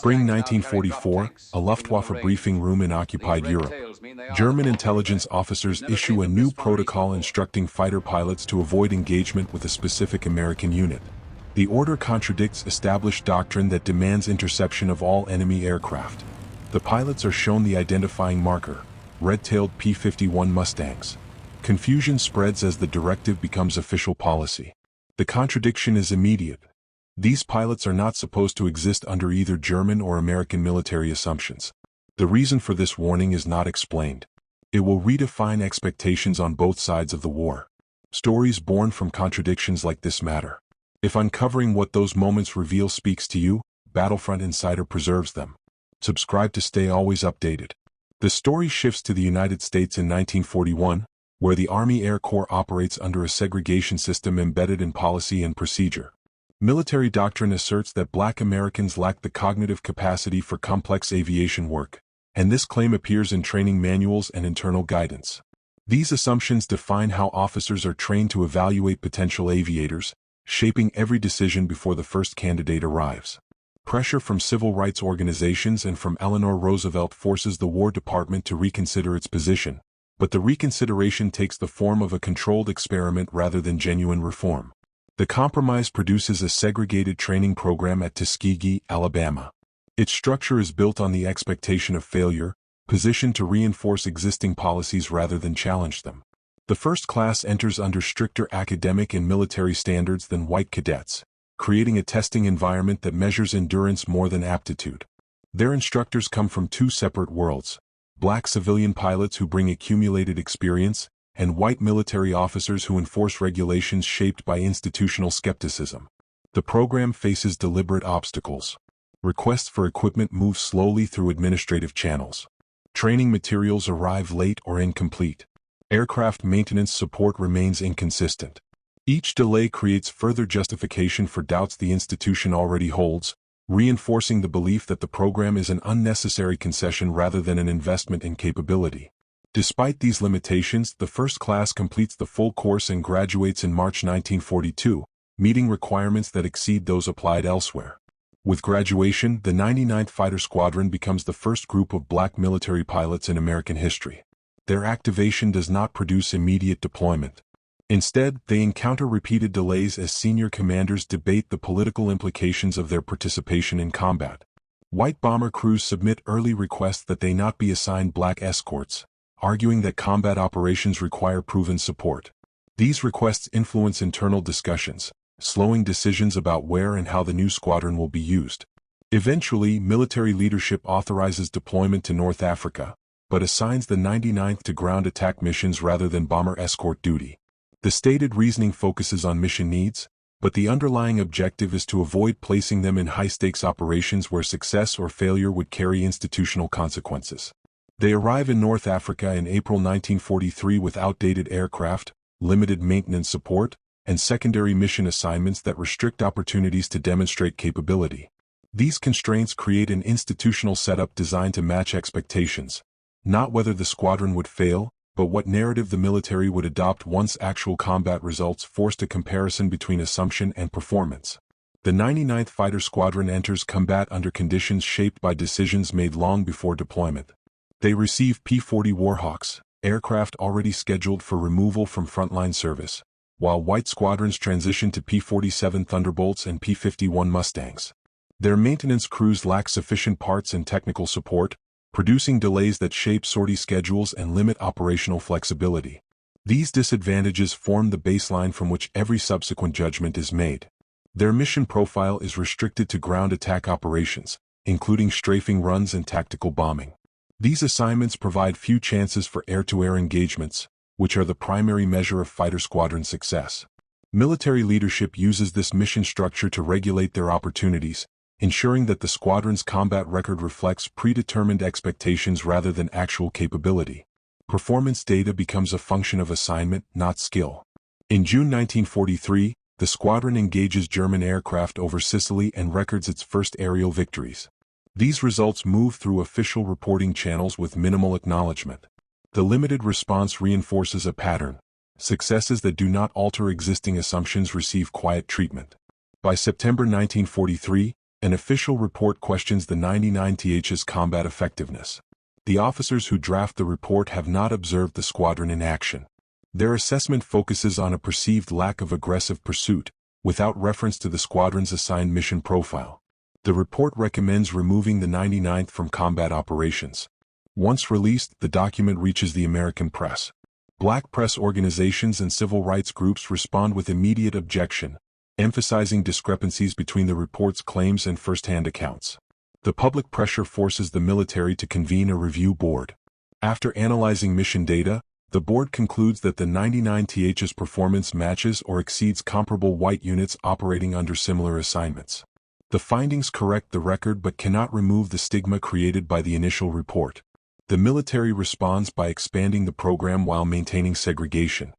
Spring 1944, a Luftwaffe briefing room in occupied Europe. German intelligence officers issue a new protocol instructing fighter pilots to avoid engagement with a specific American unit. The order contradicts established doctrine that demands interception of all enemy aircraft. The pilots are shown the identifying marker, red-tailed P-51 Mustangs. Confusion spreads as the directive becomes official policy. The contradiction is immediate. These pilots are not supposed to exist under either German or American military assumptions. The reason for this warning is not explained. It will redefine expectations on both sides of the war. Stories born from contradictions like this matter. If uncovering what those moments reveal speaks to you, Battlefront Insider preserves them. Subscribe to stay always updated. The story shifts to the United States in 1941, where the Army Air Corps operates under a segregation system embedded in policy and procedure. Military doctrine asserts that Black Americans lack the cognitive capacity for complex aviation work, and this claim appears in training manuals and internal guidance. These assumptions define how officers are trained to evaluate potential aviators, shaping every decision before the first candidate arrives. Pressure from civil rights organizations and from Eleanor Roosevelt forces the War Department to reconsider its position, but the reconsideration takes the form of a controlled experiment rather than genuine reform. The compromise produces a segregated training program at Tuskegee, Alabama. Its structure is built on the expectation of failure, positioned to reinforce existing policies rather than challenge them. The first class enters under stricter academic and military standards than white cadets, creating a testing environment that measures endurance more than aptitude. Their instructors come from two separate worlds: Black civilian pilots who bring accumulated experience, and white military officers who enforce regulations shaped by institutional skepticism. The program faces deliberate obstacles. Requests for equipment move slowly through administrative channels. Training materials arrive late or incomplete. Aircraft maintenance support remains inconsistent. Each delay creates further justification for doubts the institution already holds, reinforcing the belief that the program is an unnecessary concession rather than an investment in capability. Despite these limitations, the first class completes the full course and graduates in March 1942, meeting requirements that exceed those applied elsewhere. With graduation, the 99th Fighter Squadron becomes the first group of Black military pilots in American history. Their activation does not produce immediate deployment. Instead, they encounter repeated delays as senior commanders debate the political implications of their participation in combat. White bomber crews submit early requests that they not be assigned Black escorts, arguing that combat operations require proven support. These requests influence internal discussions, slowing decisions about where and how the new squadron will be used. Eventually, military leadership authorizes deployment to North Africa, but assigns the 99th to ground attack missions rather than bomber escort duty. The stated reasoning focuses on mission needs, but the underlying objective is to avoid placing them in high-stakes operations where success or failure would carry institutional consequences. They arrive in North Africa in April 1943 with outdated aircraft, limited maintenance support, and secondary mission assignments that restrict opportunities to demonstrate capability. These constraints create an institutional setup designed to match expectations, not whether the squadron would fail, but what narrative the military would adopt once actual combat results forced a comparison between assumption and performance. The 99th Fighter Squadron enters combat under conditions shaped by decisions made long before deployment. They receive P-40 Warhawks, aircraft already scheduled for removal from frontline service, while white squadrons transition to P-47 Thunderbolts and P-51 Mustangs. Their maintenance crews lack sufficient parts and technical support, producing delays that shape sortie schedules and limit operational flexibility. These disadvantages form the baseline from which every subsequent judgment is made. Their mission profile is restricted to ground attack operations, including strafing runs and tactical bombing. These assignments provide few chances for air-to-air engagements, which are the primary measure of fighter squadron success. Military leadership uses this mission structure to regulate their opportunities, ensuring that the squadron's combat record reflects predetermined expectations rather than actual capability. Performance data becomes a function of assignment, not skill. In June 1943, the squadron engages German aircraft over Sicily and records its first aerial victories. These results move through official reporting channels with minimal acknowledgement. The limited response reinforces a pattern. Successes that do not alter existing assumptions receive quiet treatment. By September 1943, An official report questions the 99th's combat effectiveness. The officers who draft the report have not observed the squadron in action. Their assessment focuses on a perceived lack of aggressive pursuit, without reference to the squadron's assigned mission profile. The report recommends removing the 99th from combat operations. Once released, the document reaches the American press. Black press organizations and civil rights groups respond with immediate objection, emphasizing discrepancies between the report's claims and first-hand accounts. The public pressure forces the military to convene a review board. After analyzing mission data, the board concludes that the 99th's performance matches or exceeds comparable white units operating under similar assignments. The findings correct the record but cannot remove the stigma created by the initial report. The military responds by expanding the program while maintaining segregation.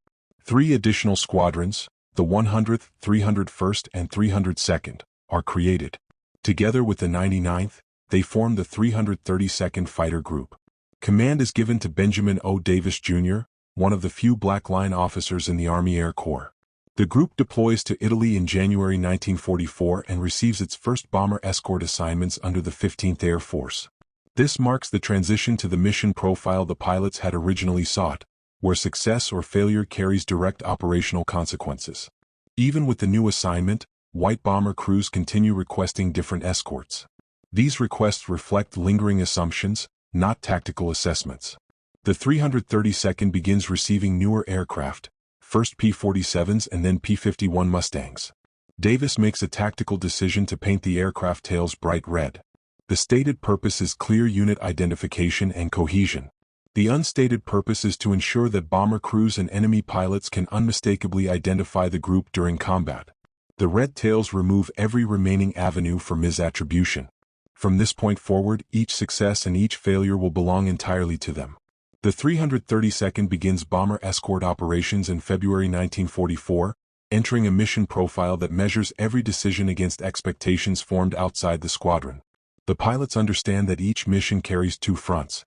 3 additional squadrons, the 100th, 301st, and 302nd, are created. Together with the 99th, they form the 332nd Fighter Group. Command is given to Benjamin O. Davis, Jr., one of the few black line officers in the Army Air Corps. The group deploys to Italy in January 1944 and receives its first bomber escort assignments under the 15th Air Force. This marks the transition to the mission profile the pilots had originally sought, where success or failure carries direct operational consequences. Even with the new assignment, white bomber crews continue requesting different escorts. These requests reflect lingering assumptions, not tactical assessments. The 332nd begins receiving newer aircraft, first P-47s and then P-51 Mustangs. Davis makes a tactical decision to paint the aircraft tails bright red. The stated purpose is clear unit identification and cohesion. The unstated purpose is to ensure that bomber crews and enemy pilots can unmistakably identify the group during combat. The red tails remove every remaining avenue for misattribution. From this point forward, each success and each failure will belong entirely to them. The 332nd begins bomber escort operations in February 1944, entering a mission profile that measures every decision against expectations formed outside the squadron. The pilots understand that each mission carries 2 fronts: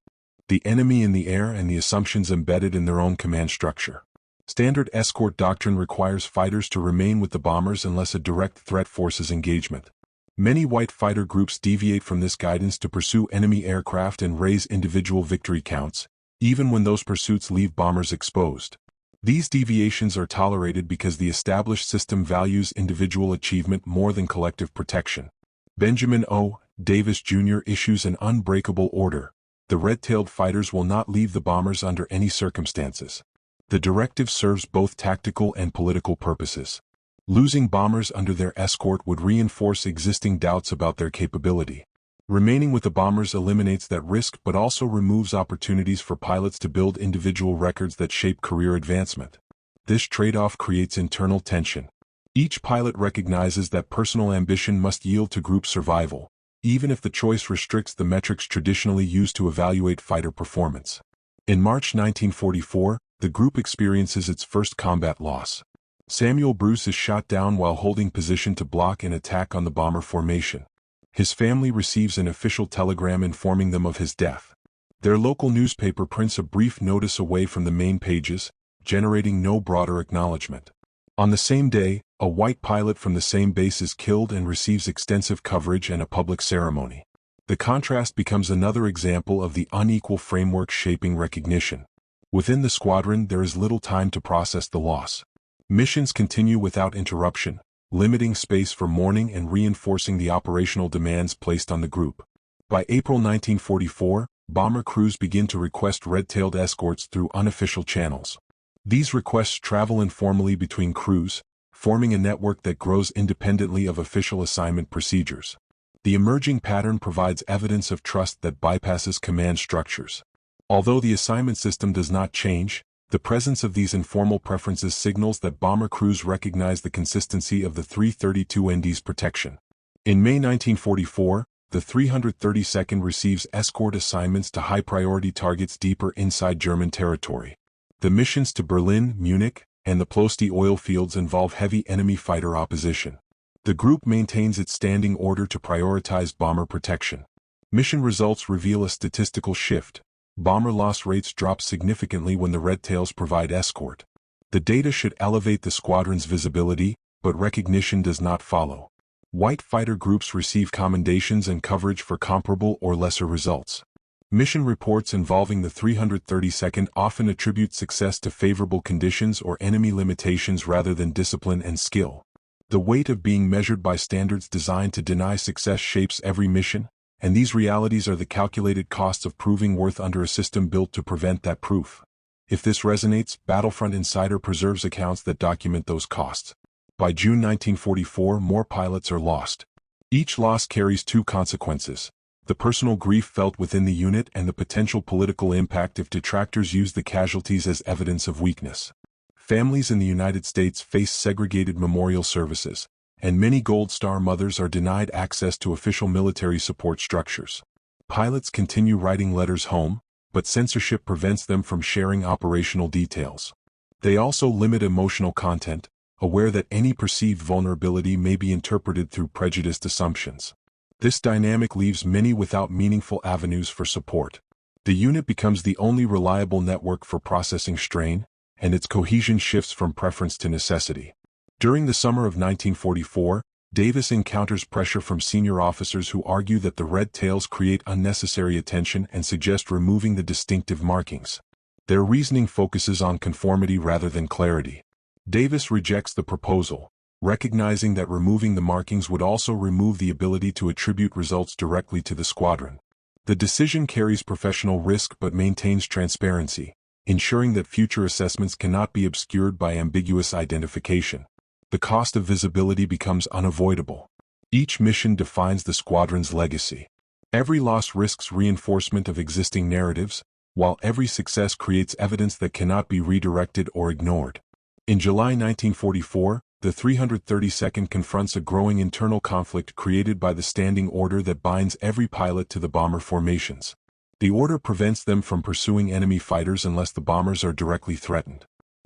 the enemy in the air and the assumptions embedded in their own command structure. Standard escort doctrine requires fighters to remain with the bombers unless a direct threat forces engagement. Many white fighter groups deviate from this guidance to pursue enemy aircraft and raise individual victory counts, even when those pursuits leave bombers exposed. These deviations are tolerated because the established system values individual achievement more than collective protection. Benjamin O. Davis, Jr. issues an unbreakable order: the red-tailed fighters will not leave the bombers under any circumstances. The directive serves both tactical and political purposes. Losing bombers under their escort would reinforce existing doubts about their capability. Remaining with the bombers eliminates that risk but also removes opportunities for pilots to build individual records that shape career advancement. This trade-off creates internal tension. Each pilot recognizes that personal ambition must yield to group survival, even if the choice restricts the metrics traditionally used to evaluate fighter performance. In March 1944, the group experiences its first combat loss. Samuel Bruce is shot down while holding position to block an attack on the bomber formation. His family receives an official telegram informing them of his death. Their local newspaper prints a brief notice away from the main pages, generating no broader acknowledgement. On the same day, a white pilot from the same base is killed and receives extensive coverage and a public ceremony. The contrast becomes another example of the unequal framework shaping recognition. Within the squadron, there is little time to process the loss. Missions continue without interruption, limiting space for mourning and reinforcing the operational demands placed on the group. By April 1944, bomber crews begin to request red-tailed escorts through unofficial channels. These requests travel informally between crews, forming a network that grows independently of official assignment procedures. The emerging pattern provides evidence of trust that bypasses command structures. Although the assignment system does not change, the presence of these informal preferences signals that bomber crews recognize the consistency of the 332nd's protection. In May 1944, the 332nd receives escort assignments to high-priority targets deeper inside German territory. The missions to Berlin, Munich, and the Ploesti oil fields involve heavy enemy fighter opposition. The group maintains its standing order to prioritize bomber protection. Mission results reveal a statistical shift. Bomber loss rates drop significantly when the red tails provide escort. The data should elevate the squadron's visibility, but recognition does not follow. White fighter groups receive commendations and coverage for comparable or lesser results. Mission reports involving the 332nd often attribute success to favorable conditions or enemy limitations rather than discipline and skill. The weight of being measured by standards designed to deny success shapes every mission, and these realities are the calculated costs of proving worth under a system built to prevent that proof. If this resonates, Battlefront Insider preserves accounts that document those costs. By June 1944, more pilots are lost. Each loss carries two consequences: the personal grief felt within the unit and the potential political impact if detractors use the casualties as evidence of weakness. Families in the United States face segregated memorial services, and many Gold Star mothers are denied access to official military support structures. Pilots continue writing letters home, but censorship prevents them from sharing operational details. They also limit emotional content, aware that any perceived vulnerability may be interpreted through prejudiced assumptions. This dynamic leaves many without meaningful avenues for support. The unit becomes the only reliable network for processing strain, and its cohesion shifts from preference to necessity. During the summer of 1944, Davis encounters pressure from senior officers who argue that the red tails create unnecessary attention and suggest removing the distinctive markings. Their reasoning focuses on conformity rather than clarity. Davis rejects the proposal, recognizing that removing the markings would also remove the ability to attribute results directly to the squadron. The decision carries professional risk but maintains transparency, ensuring that future assessments cannot be obscured by ambiguous identification. The cost of visibility becomes unavoidable. Each mission defines the squadron's legacy. Every loss risks reinforcement of existing narratives, while every success creates evidence that cannot be redirected or ignored. In July 1944, the 332nd confronts a growing internal conflict created by the standing order that binds every pilot to the bomber formations. The order prevents them from pursuing enemy fighters unless the bombers are directly threatened.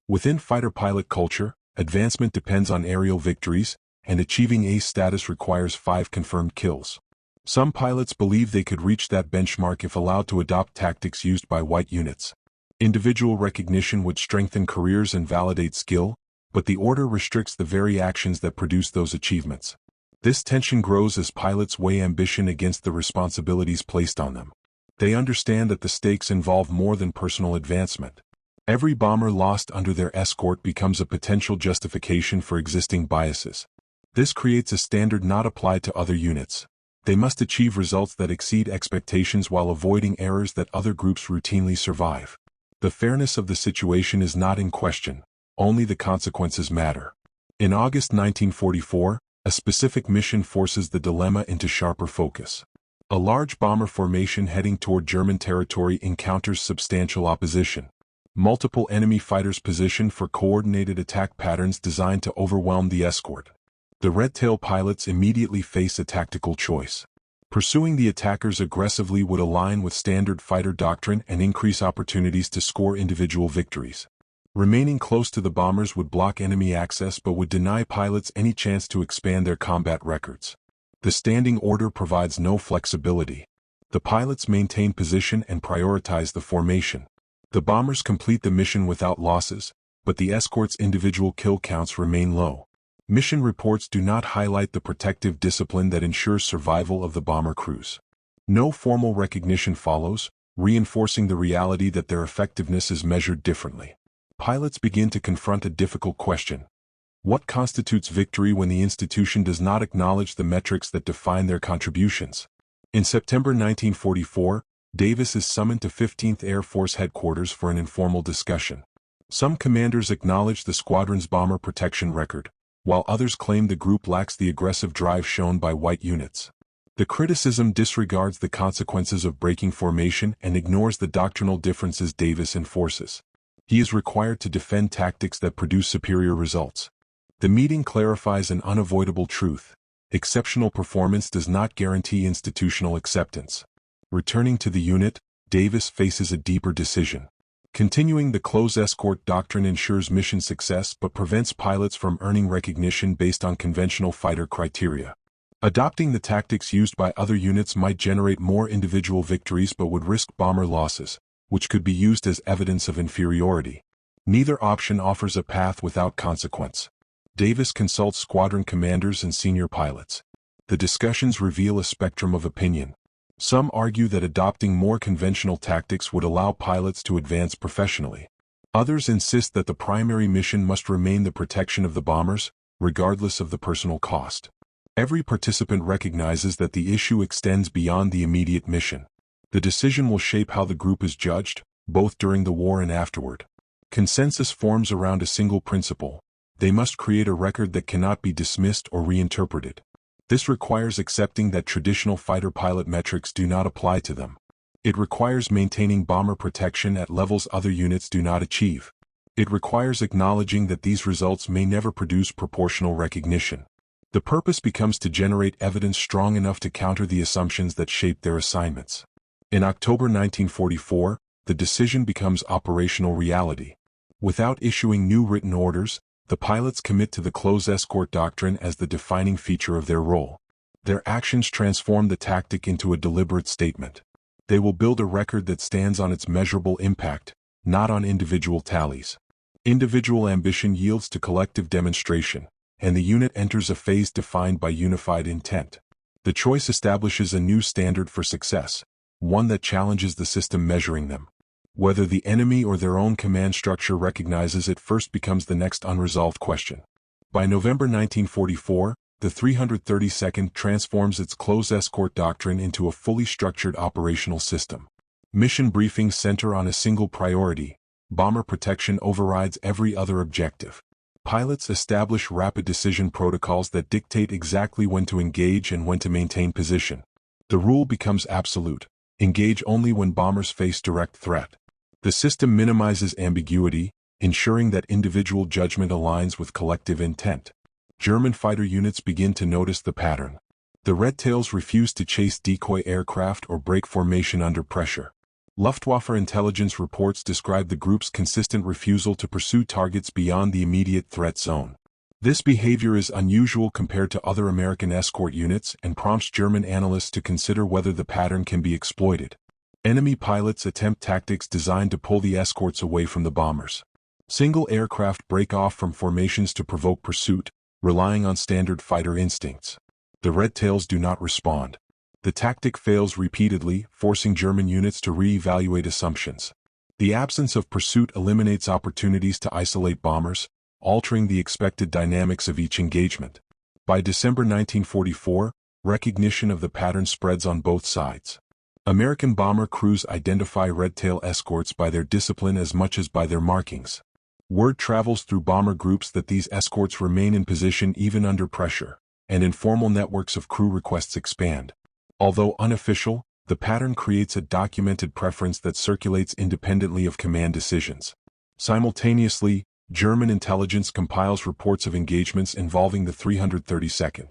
Within fighter pilot culture, advancement depends on aerial victories, and achieving ace status requires 5 confirmed kills. Some pilots believe they could reach that benchmark if allowed to adopt tactics used by white units. Individual recognition would strengthen careers and validate skill, but the order restricts the very actions that produce those achievements. This tension grows as pilots weigh ambition against the responsibilities placed on them. They understand that the stakes involve more than personal advancement. Every bomber lost under their escort becomes a potential justification for existing biases. This creates a standard not applied to other units. They must achieve results that exceed expectations while avoiding errors that other groups routinely survive. The fairness of the situation is not in question. Only the consequences matter. In August 1944, a specific mission forces the dilemma into sharper focus. A large bomber formation heading toward German territory encounters substantial opposition. Multiple enemy fighters position for coordinated attack patterns designed to overwhelm the escort. The Red Tail pilots immediately face a tactical choice. Pursuing the attackers aggressively would align with standard fighter doctrine and increase opportunities to score individual victories. Remaining close to the bombers would block enemy access but would deny pilots any chance to expand their combat records. The standing order provides no flexibility. The pilots maintain position and prioritize the formation. The bombers complete the mission without losses, but the escort's individual kill counts remain low. Mission reports do not highlight the protective discipline that ensures survival of the bomber crews. No formal recognition follows, reinforcing the reality that their effectiveness is measured differently. Pilots begin to confront a difficult question. What constitutes victory when the institution does not acknowledge the metrics that define their contributions? In September 1944, Davis is summoned to 15th Air Force headquarters for an informal discussion. Some commanders acknowledge the squadron's bomber protection record, while others claim the group lacks the aggressive drive shown by white units. The criticism disregards the consequences of breaking formation and ignores the doctrinal differences Davis enforces. He is required to defend tactics that produce superior results. The meeting clarifies an unavoidable truth: exceptional performance does not guarantee institutional acceptance. Returning to the unit, Davis faces a deeper decision. Continuing the close escort doctrine ensures mission success but prevents pilots from earning recognition based on conventional fighter criteria. Adopting the tactics used by other units might generate more individual victories but would risk bomber losses, which could be used as evidence of inferiority. Neither option offers a path without consequence. Davis consults squadron commanders and senior pilots. the discussions reveal a spectrum of opinion. Some argue that adopting more conventional tactics would allow pilots to advance professionally. Others insist that the primary mission must remain the protection of the bombers, regardless of the personal cost. Every participant recognizes that the issue extends beyond the immediate mission. The decision will shape how the group is judged, both during the war and afterward. Consensus forms around a single principle: they must create a record that cannot be dismissed or reinterpreted. This requires accepting that traditional fighter pilot metrics do not apply to them. It requires maintaining bomber protection at levels other units do not achieve. It requires acknowledging that these results may never produce proportional recognition. The purpose becomes to generate evidence strong enough to counter the assumptions that shape their assignments. In October 1944, the decision becomes operational reality. Without issuing new written orders, the pilots commit to the close escort doctrine as the defining feature of their role. Their actions transform the tactic into a deliberate statement. They will build a record that stands on its measurable impact, not on individual tallies. Individual ambition yields to collective demonstration, and the unit enters a phase defined by unified intent. The choice establishes a new standard for success, one that challenges the system measuring them. Whether the enemy or their own command structure recognizes it first becomes the next unresolved question. By November 1944, the 332nd transforms its close escort doctrine into a fully structured operational system. Mission briefings center on a single priority: bomber protection overrides every other objective. Pilots establish rapid decision protocols that dictate exactly when to engage and when to maintain position. The rule becomes absolute: engage only when bombers face direct threat. The system minimizes ambiguity, ensuring that individual judgment aligns with collective intent. German fighter units begin to notice the pattern. The Red Tails refuse to chase decoy aircraft or break formation under pressure. Luftwaffe intelligence reports describe the group's consistent refusal to pursue targets beyond the immediate threat zone. This behavior is unusual compared to other American escort units and prompts German analysts to consider whether the pattern can be exploited. Enemy pilots attempt tactics designed to pull the escorts away from the bombers. Single aircraft break off from formations to provoke pursuit, relying on standard fighter instincts. The Red Tails do not respond. The tactic fails repeatedly, forcing German units to re-evaluate assumptions. The absence of pursuit eliminates opportunities to isolate bombers, altering the expected dynamics of each engagement. By December 1944, recognition of the pattern spreads on both sides. American bomber crews identify Red Tail escorts by their discipline as much as by their markings. Word travels through bomber groups that these escorts remain in position even under pressure, and informal networks of crew requests expand. Although unofficial, the pattern creates a documented preference that circulates independently of command decisions. Simultaneously, German intelligence compiles reports of engagements involving the 332nd.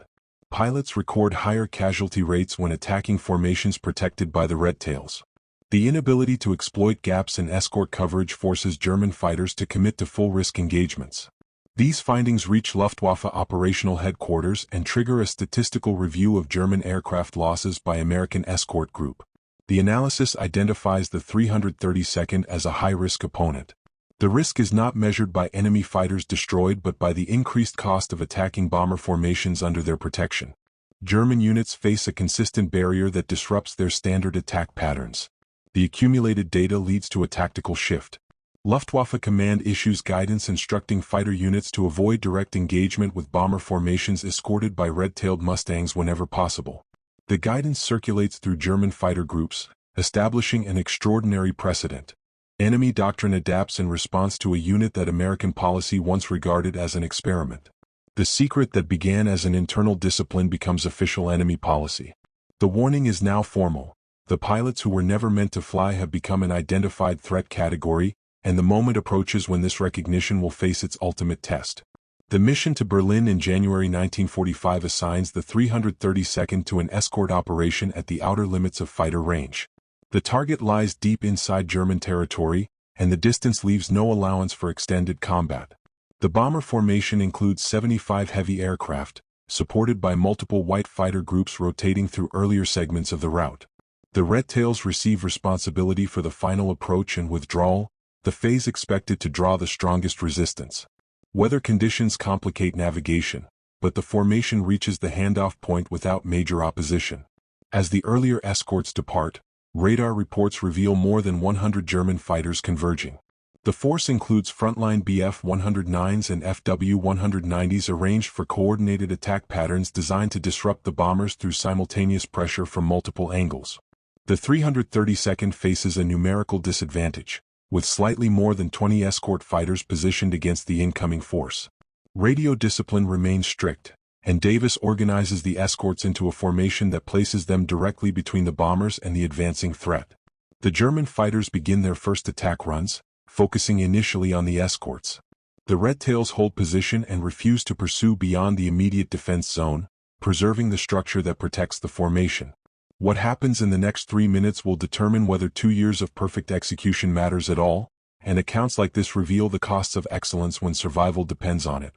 Pilots record higher casualty rates when attacking formations protected by the Red Tails. The inability to exploit gaps in escort coverage forces German fighters to commit to full-risk engagements. These findings reach Luftwaffe operational headquarters and trigger a statistical review of German aircraft losses by American escort group. The analysis identifies the 332nd as a high-risk opponent. The risk is not measured by enemy fighters destroyed but by the increased cost of attacking bomber formations under their protection. German units face a consistent barrier that disrupts their standard attack patterns. The accumulated data leads to a tactical shift. Luftwaffe Command issues guidance instructing fighter units to avoid direct engagement with bomber formations escorted by red-tailed Mustangs whenever possible. The guidance circulates through German fighter groups, establishing an extraordinary precedent. Enemy doctrine adapts in response to a unit that American policy once regarded as an experiment. The secret that began as an internal discipline becomes official enemy policy. The warning is now formal. The pilots who were never meant to fly have become an identified threat category, and the moment approaches when this recognition will face its ultimate test. The mission to Berlin in January 1945 assigns the 332nd to an escort operation at the outer limits of fighter range. The target lies deep inside German territory, and the distance leaves no allowance for extended combat. The bomber formation includes 75 heavy aircraft, supported by multiple white fighter groups rotating through earlier segments of the route. The Red Tails receive responsibility for the final approach and withdrawal, the phase expected to draw the strongest resistance. Weather conditions complicate navigation. but the formation reaches the handoff point without major opposition. As the earlier escorts depart, radar reports reveal more than 100 German fighters converging. The force includes Frontline Bf-109s and Fw-190s arranged for coordinated attack patterns designed to disrupt the bombers through simultaneous pressure from multiple angles. The 332nd faces a numerical disadvantage, with slightly more than 20 escort fighters positioned against the incoming force. Radio discipline remains strict, and Davis organizes the escorts into a formation that places them directly between the bombers and the advancing threat. The German fighters begin their first attack runs, focusing initially on the escorts. The Red Tails hold position and refuse to pursue beyond the immediate defense zone, preserving the structure that protects the formation. What happens in the next 3 minutes will determine whether 2 years of perfect execution matters at all, and accounts like this reveal the costs of excellence when survival depends on it.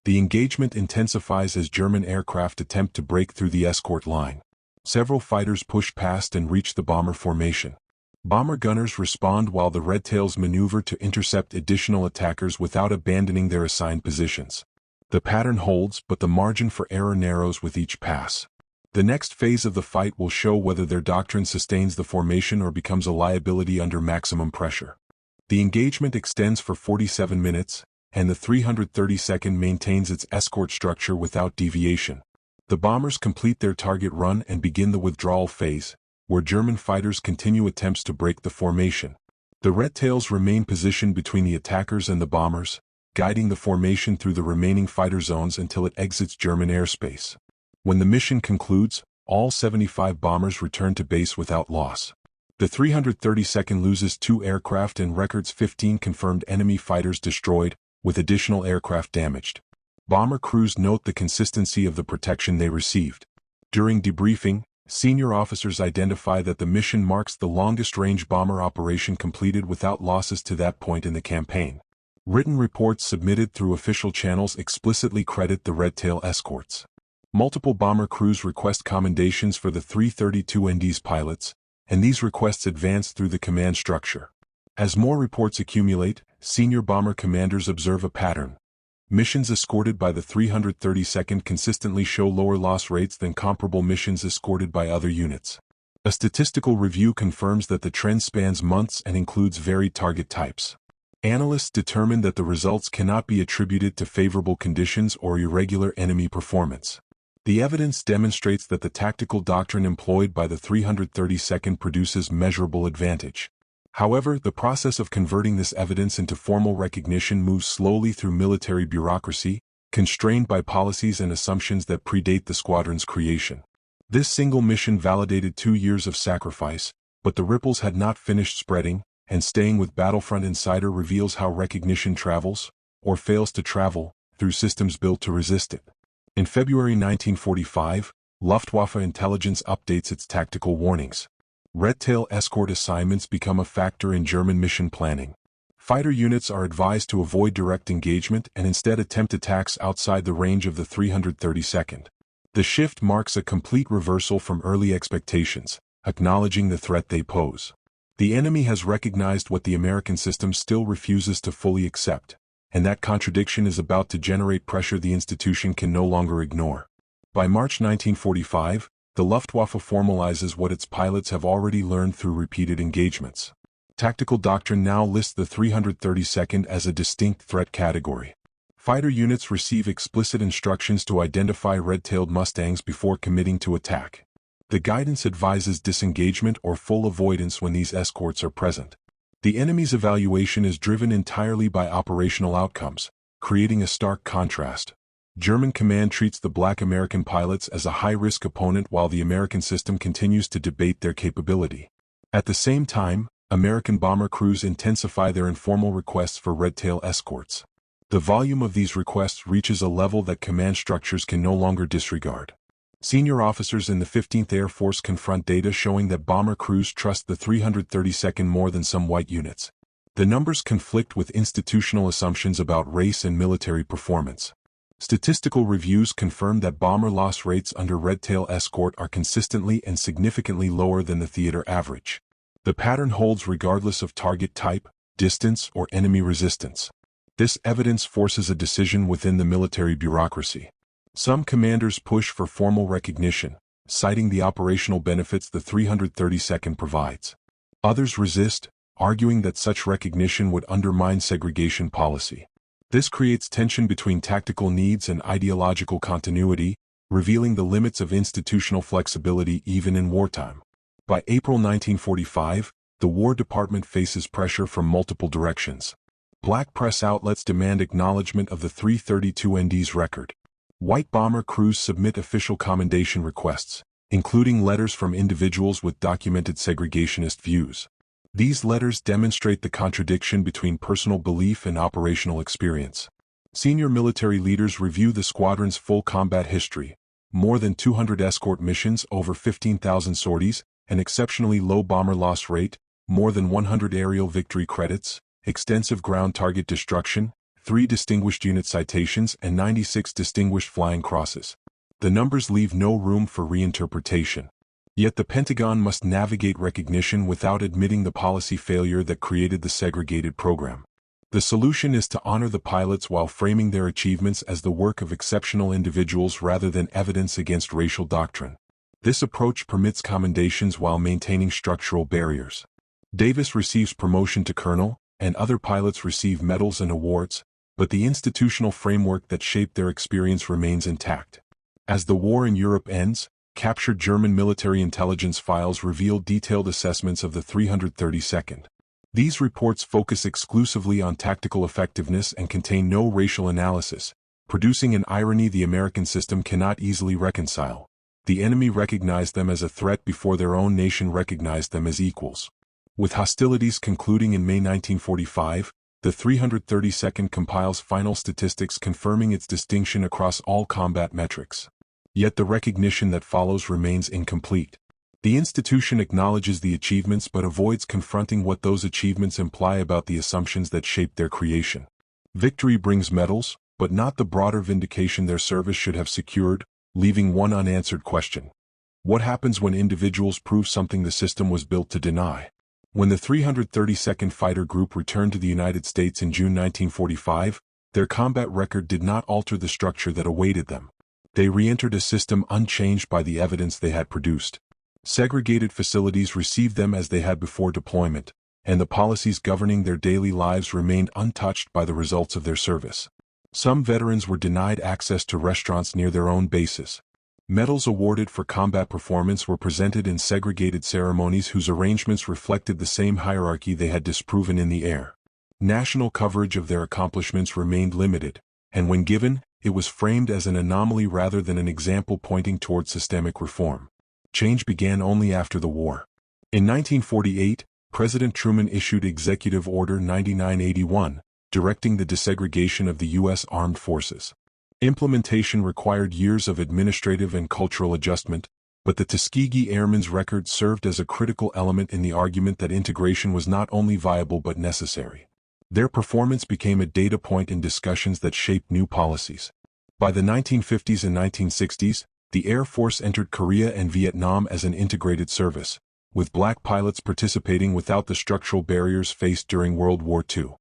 The engagement intensifies as German aircraft attempt to break through the escort line. Several fighters push past and reach the bomber formation. Bomber gunners respond while the Red Tails maneuver to intercept additional attackers without abandoning their assigned positions. The pattern holds, but the margin for error narrows with each pass. The next phase of the fight will show whether their doctrine sustains the formation or becomes a liability under maximum pressure. The engagement extends for 47 minutes, and the 332nd maintains its escort structure without deviation. The bombers complete their target run and begin the withdrawal phase, where German fighters continue attempts to break the formation. The Red Tails remain positioned between the attackers and the bombers, guiding the formation through the remaining fighter zones until it exits German airspace. When the mission concludes, all 75 bombers return to base without loss. The 332nd loses 2 aircraft and records 15 confirmed enemy fighters destroyed, with additional aircraft damaged. Bomber crews note the consistency of the protection they received. During debriefing, senior officers identify that the mission marks the longest-range bomber operation completed without losses to that point in the campaign. Written reports submitted through official channels explicitly credit the Red Tail escorts. Multiple bomber crews request commendations for the 332nd's pilots, and these requests advance through the command structure. As more reports accumulate, senior bomber commanders observe a pattern. Missions escorted by the 332nd consistently show lower loss rates than comparable missions escorted by other units. A statistical review confirms that the trend spans months and includes varied target types. Analysts determine that the results cannot be attributed to favorable conditions or irregular enemy performance. The evidence demonstrates that the tactical doctrine employed by the 332nd produces measurable advantage. However, the process of converting this evidence into formal recognition moves slowly through military bureaucracy, constrained by policies and assumptions that predate the squadron's creation. This single mission validated 2 years of sacrifice, but the ripples had not finished spreading, and staying with Battlefront Insider reveals how recognition travels, or fails to travel, through systems built to resist it. In February 1945, Luftwaffe intelligence updates its tactical warnings. Red Tail escort assignments become a factor in German mission planning. Fighter units are advised to avoid direct engagement and instead attempt attacks outside the range of the 332nd. The shift marks a complete reversal from early expectations, acknowledging the threat they pose. The enemy has recognized what the American system still refuses to fully accept, and that contradiction is about to generate pressure the institution can no longer ignore. By March 1945, the Luftwaffe formalizes what its pilots have already learned through repeated engagements. Tactical doctrine now lists the 332nd as a distinct threat category. Fighter units receive explicit instructions to identify red-tailed Mustangs before committing to attack. The guidance advises disengagement or full avoidance when these escorts are present. The enemy's evaluation is driven entirely by operational outcomes, creating a stark contrast. German command treats the black American pilots as a high-risk opponent while the American system continues to debate their capability. At the same time, American bomber crews intensify their informal requests for red-tail escorts. The volume of these requests reaches a level that command structures can no longer disregard. Senior officers in the 15th Air Force confront data showing that bomber crews trust the 332nd more than some white units. The numbers conflict with institutional assumptions about race and military performance. Statistical reviews confirm that bomber loss rates under Red Tail escort are consistently and significantly lower than the theater average. The pattern holds regardless of target type, distance, or enemy resistance. This evidence forces a decision within the military bureaucracy. Some commanders push for formal recognition, citing the operational benefits the 332nd provides. Others resist, arguing that such recognition would undermine segregation policy. This creates tension between tactical needs and ideological continuity, revealing the limits of institutional flexibility even in wartime. By April 1945, the War Department faces pressure from multiple directions. Black press outlets demand acknowledgement of the 332nd's record. White bomber crews submit official commendation requests, including letters from individuals with documented segregationist views. These letters demonstrate the contradiction between personal belief and operational experience. Senior military leaders review the squadron's full combat history: more than 200 escort missions, over 15,000 sorties, an exceptionally low bomber loss rate, more than 100 aerial victory credits, extensive ground target destruction, 3 distinguished unit citations, and 96 distinguished flying crosses. The numbers leave no room for reinterpretation. Yet the Pentagon must navigate recognition without admitting the policy failure that created the segregated program. The solution is to honor the pilots while framing their achievements as the work of exceptional individuals rather than evidence against racial doctrine. This approach permits commendations while maintaining structural barriers. Davis receives promotion to colonel, and other pilots receive medals and awards, but the institutional framework that shaped their experience remains intact. As the war in Europe ends, captured German military intelligence files reveal detailed assessments of the 332nd. These reports focus exclusively on tactical effectiveness and contain no racial analysis, producing an irony the American system cannot easily reconcile. The enemy recognized them as a threat before their own nation recognized them as equals. With hostilities concluding in May 1945, the 332nd compiles final statistics confirming its distinction across all combat metrics. Yet the recognition that follows remains incomplete. The institution acknowledges the achievements but avoids confronting what those achievements imply about the assumptions that shaped their creation. Victory brings medals, but not the broader vindication their service should have secured, leaving one unanswered question. What happens when individuals prove something the system was built to deny? When the 332nd Fighter Group returned to the United States in June 1945, their combat record did not alter the structure that awaited them. They re-entered a system unchanged by the evidence they had produced. Segregated facilities received them as they had before deployment, and the policies governing their daily lives remained untouched by the results of their service. Some veterans were denied access to restaurants near their own bases. Medals awarded for combat performance were presented in segregated ceremonies whose arrangements reflected the same hierarchy they had disproven in the air. National coverage of their accomplishments remained limited, and when given, it was framed as an anomaly rather than an example pointing toward systemic reform. Change began only after the war. In 1948, President Truman issued Executive Order 9981, directing the desegregation of the U.S. Armed Forces. Implementation required years of administrative and cultural adjustment, but the Tuskegee Airmen's record served as a critical element in the argument that integration was not only viable but necessary. Their performance became a data point in discussions that shaped new policies. By the 1950s and 1960s, the Air Force entered Korea and Vietnam as an integrated service, with black pilots participating without the structural barriers faced during World War II.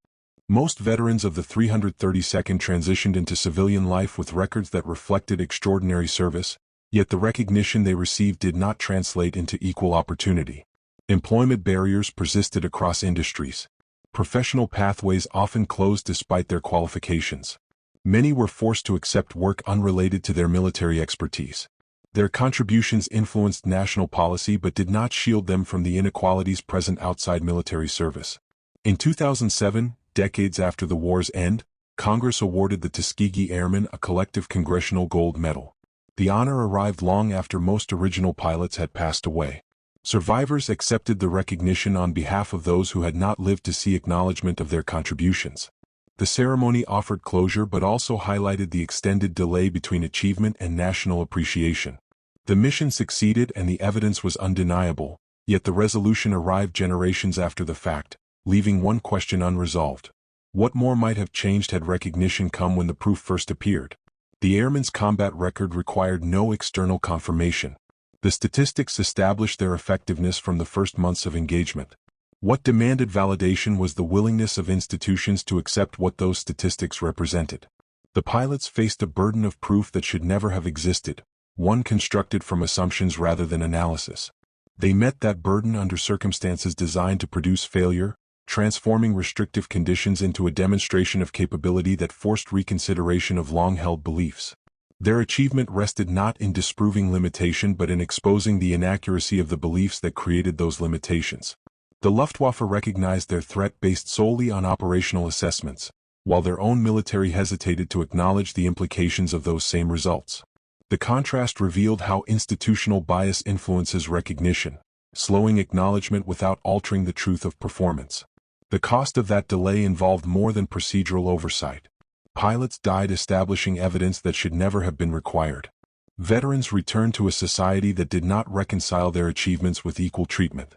Most veterans of the 332nd transitioned into civilian life with records that reflected extraordinary service, yet the recognition they received did not translate into equal opportunity. Employment barriers persisted across industries. Professional pathways often closed despite their qualifications. Many were forced to accept work unrelated to their military expertise. Their contributions influenced national policy but did not shield them from the inequalities present outside military service. In 2007, decades after the war's end, Congress awarded the Tuskegee Airmen a collective Congressional Gold Medal. The honor arrived long after most original pilots had passed away. Survivors accepted the recognition on behalf of those who had not lived to see acknowledgement of their contributions. The ceremony offered closure but also highlighted the extended delay between achievement and national appreciation. The mission succeeded and the evidence was undeniable, yet the resolution arrived generations after the fact, leaving one question unresolved. What more might have changed had recognition come when the proof first appeared? The airmen's combat record required no external confirmation. The statistics established their effectiveness from the first months of engagement. What demanded validation was the willingness of institutions to accept what those statistics represented. The pilots faced a burden of proof that should never have existed, one constructed from assumptions rather than analysis. They met that burden under circumstances designed to produce failure, transforming restrictive conditions into a demonstration of capability that forced reconsideration of long-held beliefs. Their achievement rested not in disproving limitation but in exposing the inaccuracy of the beliefs that created those limitations. The Luftwaffe recognized their threat based solely on operational assessments, while their own military hesitated to acknowledge the implications of those same results. The contrast revealed how institutional bias influences recognition, slowing acknowledgement without altering the truth of performance. The cost of that delay involved more than procedural oversight. Pilots died establishing evidence that should never have been required. Veterans returned to a society that did not reconcile their achievements with equal treatment.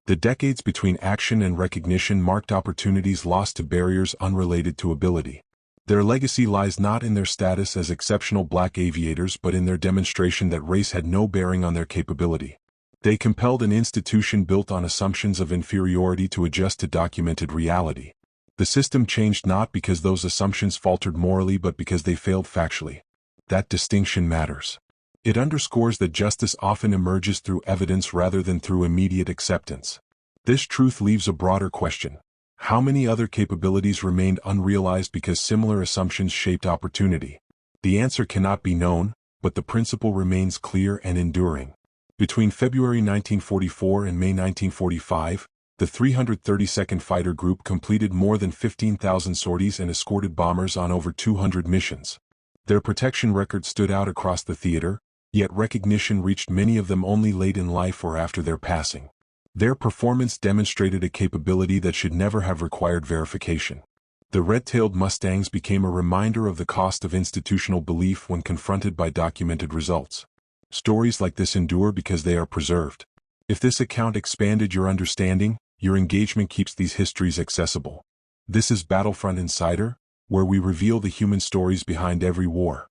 The decades between action and recognition marked opportunities lost to barriers unrelated to ability. Their legacy lies not in their status as exceptional black aviators but in their demonstration that race had no bearing on their capability. They compelled an institution built on assumptions of inferiority to adjust to documented reality. The system changed not because those assumptions faltered morally but because they failed factually. That distinction matters. It underscores that justice often emerges through evidence rather than through immediate acceptance. This truth leaves a broader question. How many other capabilities remained unrealized because similar assumptions shaped opportunity? The answer cannot be known, but the principle remains clear and enduring. Between February 1944 and May 1945, the 332nd Fighter Group completed more than 15,000 sorties and escorted bombers on over 200 missions. Their protection record stood out across the theater, yet recognition reached many of them only late in life or after their passing. Their performance demonstrated a capability that should never have required verification. The red-tailed Mustangs became a reminder of the cost of institutional belief when confronted by documented results. Stories like this endure because they are preserved. If this account expanded your understanding, your engagement keeps these histories accessible. This is Battlefront Insider, where we reveal the human stories behind every war.